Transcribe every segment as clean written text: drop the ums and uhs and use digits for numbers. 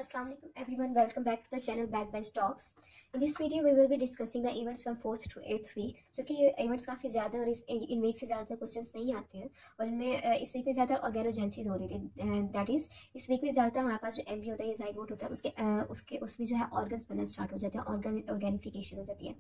Assalamu alaikum everyone, welcome back to the channel Backbench Talks. In this video we will be discussing the events from 4th to 8th week. क्योंकि ये events काफ़ी ज़्यादा और इन week से ज़्यादा questions नहीं आते हैं और इनमें इस वीक में ज़्यादा ऑर्गेनोजेनेसिस हो रही थी। दैट इज़ इस वीक में ज़्यादातर हमारे पास जो एम्ब्रियो होता है, जाइगोट होता है, उसमें जो है ऑर्गन्स बनना स्टार्ट हो जाते हैं, ऑर्गेनिफिकेशन हो जाती है।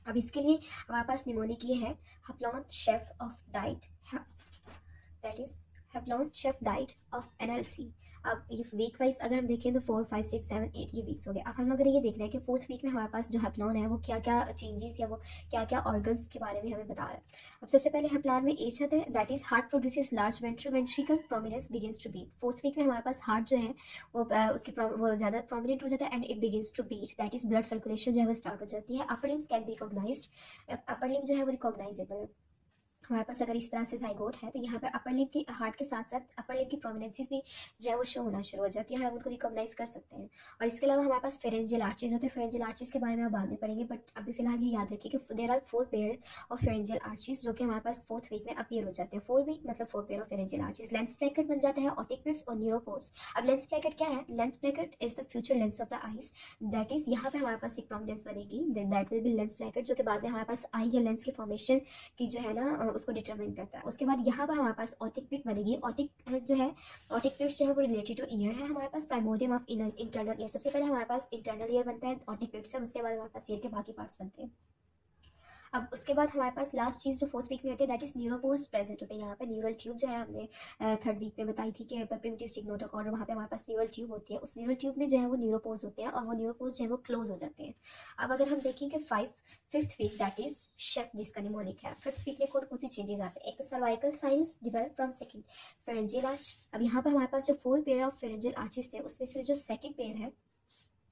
अब इसके लिए हमारे पास निमोनिक ये है हैप्लॉन शेफ ऑफ डाइट, दैट इज़ हैप्लॉन शेफ डाइट ऑफ NLC। अब ये वीक वाइज अगर हम देखें तो 4, 5, 6, 7, 8 ये वीक्स हो गए। अब हम लोग अगर ये देखना है कि 4th वीक में हमारे पास जो हैप्लॉन है वो क्या क्या चेंजेस या वो क्या क्या ऑर्गन्स के बारे में हमें बता रहा है। अब सबसे पहले हैप्लॉन में एज आता है, that is heart produces large ventricle prominence begins to beat. 4th week में हमारे पास हार्ट जो है वो ज़्यादा प्रोमिनेंट हो जाता है and it begins to beat, that is blood circulation जो है वो स्टार्ट हो जाती है। Upper limbs can be recognised, upper limb जो है वो रिकॉग्नाइजेबल है हमारे पास। अगर इस तरह से जाइगोट है तो यहाँ पे अपर लिप की हार्ट के साथ साथ अपर लिप की प्रोमिनेंसीज भी जो है वो शो होना शुरू हो जाती है, हम उनको रिकॉग्नाइज कर सकते हैं। और इसके अलावा हमारे पास फेरेंजियल आर्चेज होते हैं। फेरेंजियल आर्चेज के बारे में आप बाद में पढ़ेंगे, बट अभी फिलहाल ये याद रखिए कि there are 4 pair of pharyngeal arches जो कि हमारे पास 4th वीक में अपीयर हो जाते हैं। 4 वीक मतलब 4 pair of pharyngeal arches. Lens placket बन जाता है ऑटिक्यूट्स और न्यूरोपोर्स। अब लेंस प्लेकेट क्या है? Lens placket is the future lens of the eyes, that is यहाँ पे हमारे पास एक प्रोमिनेंस बनेगी, that will be lens placket, जो कि बाद में हमारे पास आई या लेंस की फॉर्मेशन की जो है ना उसको डिटरमाइन करता है। उसके बाद यहाँ पर हमारे पास ऑटिक पिट बनेगी। ऑटिक जो है ऑटिक पिट्स जो है वो रिलेटेड टू ईयर है हमारे पास, प्राइमोडियम ऑफ इंटरनल ईयर। सबसे पहले हमारे पास इंटरनल ईयर बनता है ऑटिक पिट से, उसके बाद हमारे पास ईयर के बाकी पार्ट्स बनते हैं। अब उसके बाद हमारे पास लास्ट चीज़ जो 4th वीक में होती है दैट इज न्यूरोपोर्स प्रेजेंट होते हैं। यहाँ पे न्यूरल ट्यूब जो है हमने 3rd वीक में बताई थी कि प्रिमिटिव स्टिग्नोटोकॉर्ड, वहाँ पे हमारे पास न्यूरल ट्यूब होती है। उस न्यूरल ट्यूब में जो है वो न्यूरोपोर्स होते हैं और वो न्यूरोपोर्स जो है वो क्लोज हो जाते हैं। अब अगर हम देखेंगे 5th week that is chef जिसका निमोनिक है। 5th वीक में कौन कौन सी चेंजेस आते हैं? एक तो cervical sinus develop from second pharyngeal arch. अब यहाँ पर हमारे पास जो 4 पेयर ऑफ फेरेंजियल आर्चेस थे उसमें से जो सेकंड पेयर है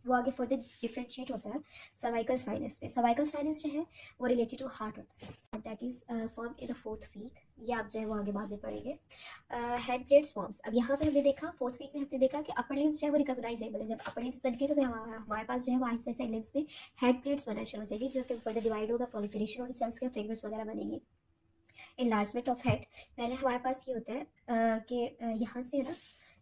वो आगे फर्दर डिफ्रेंशिएट होता है सर्वाइकल साइनस पे। सर्वाइकल साइनस जो है वो रिलेटेड टू हार्ट होता है, that is form in the 4th week. ये आप जो है वो आगे बाद में पढ़ेंगे। Head plates forms. अब यहाँ पे हमने देखा 4th वीक में हमने देखा कि अपर लिम्स जो है वो रिकॉग्नाइजेबल है। जब अपर लिम्स बन गए तो हमारे पास जो है वो आहिस्ता आहिस्ता लिम्स में हेड प्लेट्स बनना शुरू हो जाएगी, जो कि फर्दर डिवाइड होगा, प्रोलिफरेशन होगी, सेल्स के फिंगर्स वगैरह बनेगी। इनलार्जमेंट ऑफ हेड, पहले हमारे पास ये होता है कि यहाँ से ना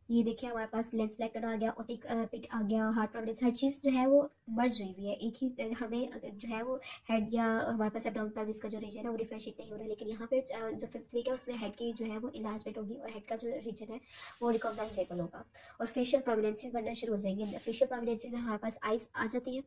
ये देखिए हमारे पास लेंस प्लेकेट आ गया, ऑटिक पिट आ गया, हार्ट प्रोमिनेंस, हर चीज़ जो है वो मर्ज हुई हुई है। एक ही हमें जो है वो हेड या हमारे पास एब्डोमिनल पेल्विस का जो रीजन है वो डिफरेंशिएट नहीं हो रहा है, लेकिन यहाँ पे जो 5th वीक है उसमें हेड की जो है वो इनलार्जमेंट होगी और हेड का जो रीजन है वो रिकॉग्नाइजेबल होगा और फेशियल प्रोमिनेंसेस बनना शुरू हो जाएंगे। फेशियल प्रोमिनेंसेस में हमारे पास आइज आ जाती है,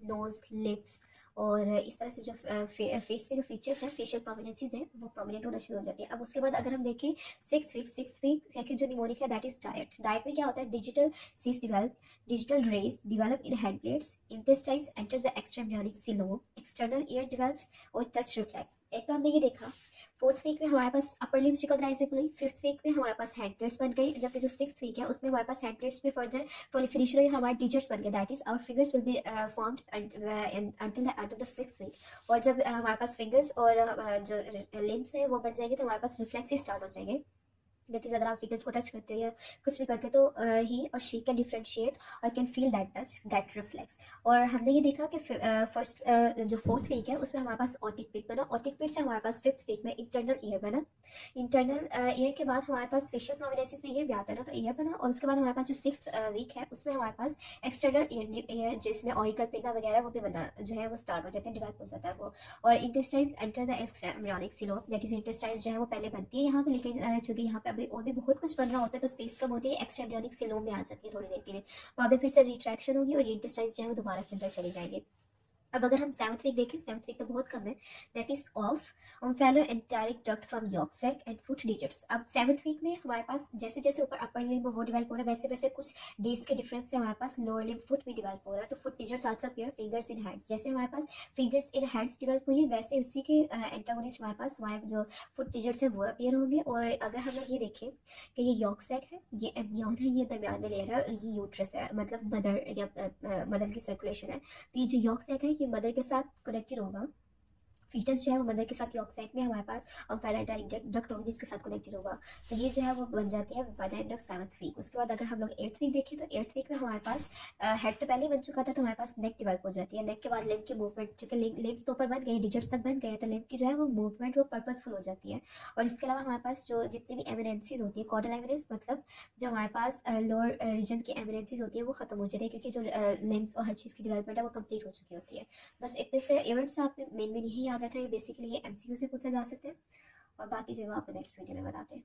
नोज, लिप्स और इस तरह से जो फेस के जो फीचर्स हैं, फेशियल प्रोमिनेंसीज हैं, वो प्रोमिनेंट होना शुरू हो जाती है। अब उसके बाद अगर हम देखें 6th वीक के जो निमोनिक है दैट इज डाइट। डाइट में क्या होता है? Digital sees develop, digital rays develop in head plates, intestines enters the extra embryonic coelom, external ear develops और टच रिफ्लेक्स। एक तो हमने ये देखा 4th वीक में हमारे पास अपर लिम्स रिकॉग्नाइजेबल हुई, 5th वीक में हमारे पास हैंड प्लेट्स बन गई, जबकि जो 6th वीक है उसमें हमारे पास हैंड प्लेट्स में फर्दर प्रोलिफरेशन हुई, हमारे टीचर्स बन गए, that is our fingers will be formed until the end of the 6th week. और जब हमारे पास फिंगर्स और जो लिम्स है वो बन जाएंगे तो हमारे पास रिफ्लेक्सेस स्टार्ट हो जाएंगे, दैट इज अगर आप फिंगर्स को टच करते हो या कुछ भी करते हो तो ही और शी कैन डिफ्रेंशिएट और can feel that touch, that reflex. और हमने ये देखा कि फर्स्ट जो 4th वीक है उसमें हमारे पास ऑटिक पिट बना, ऑटिक पिट से हमारे पास 5th वीक में इंटरनल ईयर बना, इंटरनल ईयर के बाद हमारे पास फेशियल प्रोमिनेंसेस में ईयर भी आता है ना, तो ईयर बना। और उसके बाद हमारे पास जो 6th वीक है उसमें हमारे पास एक्सटर्नल ईयर जिसमें ऑरिकल पिना वगैरह वो भी बना जो है वो स्टार्ट हो जाते हैं, डिवेलप हो जाता है वो। और intestines enter the extra embryonic coelom, that is intestines जो है वो पहले बनती है यहाँ पे, लेकिन चूंकि यहाँ पे और भी बहुत कुछ बन रहा होता है तो स्पेस कम होती है, एक्स्ट्रा एम्ब्रियोनिक सीलोम में आ जाती है थोड़ी देर के लिए, वहाँ पे फिर से रिट्रैक्शन होगी और ये इंटेस्टाइन्स जो है वो दोबारा से अंदर चले जाएंगे। अब अगर हम 7th वीक देखें, 7th वीक तो बहुत कम है, that is of omphaloenteric duct from yolk sac and foot digits. अब 7th वीक में हमारे पास जैसे जैसे ऊपर अपर लिम्ब वो डेवलप हो रहा है वैसे वैसे कुछ डेज के डिफरेंस से हमारे पास लोअर लिम्ब फुट भी डेवलप हो रहा है, तो foot digits also appear fingers in hands. जैसे हमारे पास फिंगर्स इन हैंड्स डेवलप हुई है वैसे उसी के एंटागोनिस्ट हमारे पास हमारे जो फुट डिजिट्स है वो अपीयर होंगे। और अगर हम लोग ये देखें कि ये यॉर्क सैक है, ये एम्ब्रियन है, ये दरमियान में लेयर है और ये यूट्रस है, मतलब मदर या मदर की सर्कुलेशन है। तो ये जो यॉर्क सैक है ये मदर के साथ कनेक्टेड होगा फीटस जो है वो मदर के साथ यॉर्क साइट में हमारे पास अम्फाइलाइटाइक डक्ट होगी जिसके साथ कनेक्टेड होगा। तो ये जो है वो बन जाती है by the end of 7th week. उसके बाद अगर हम लोग 8th वीक देखें तो 8th वीक में हमारे पास हेड तो पहले ही बन चुका था, तो हमारे पास नेक डेवलप हो जाती है। नेक के बाद लिम्ब की मूवमेंट, चूंकि लिम्स तो ऊपर बन गए, डिजिट्स तक बन गए, तो लिम्ब की जो है वो मूवमेंट वो पर्पसफुल हो जाती है। और इसके अलावा हमारे पास जो जितनी भी एमिनेंसीज होती है, कॉर्डल एमिनेंस मतलब जो हमारे पास लोअर रीजन की एमिनेंसीज होती है वो खत्म हो जाती है, क्योंकि जो लिम्स और हर चीज़ की डेवलपमेंट है वो कंप्लीट हो चुकी होती है। बस इतने से इवेंट्स आपने मेन यही याद रखना है। बेसिकली ये MCQs भी पूछे जा सकते हैं, और बाकी जगह आपको नेक्स्ट वीडियो में बताते हैं।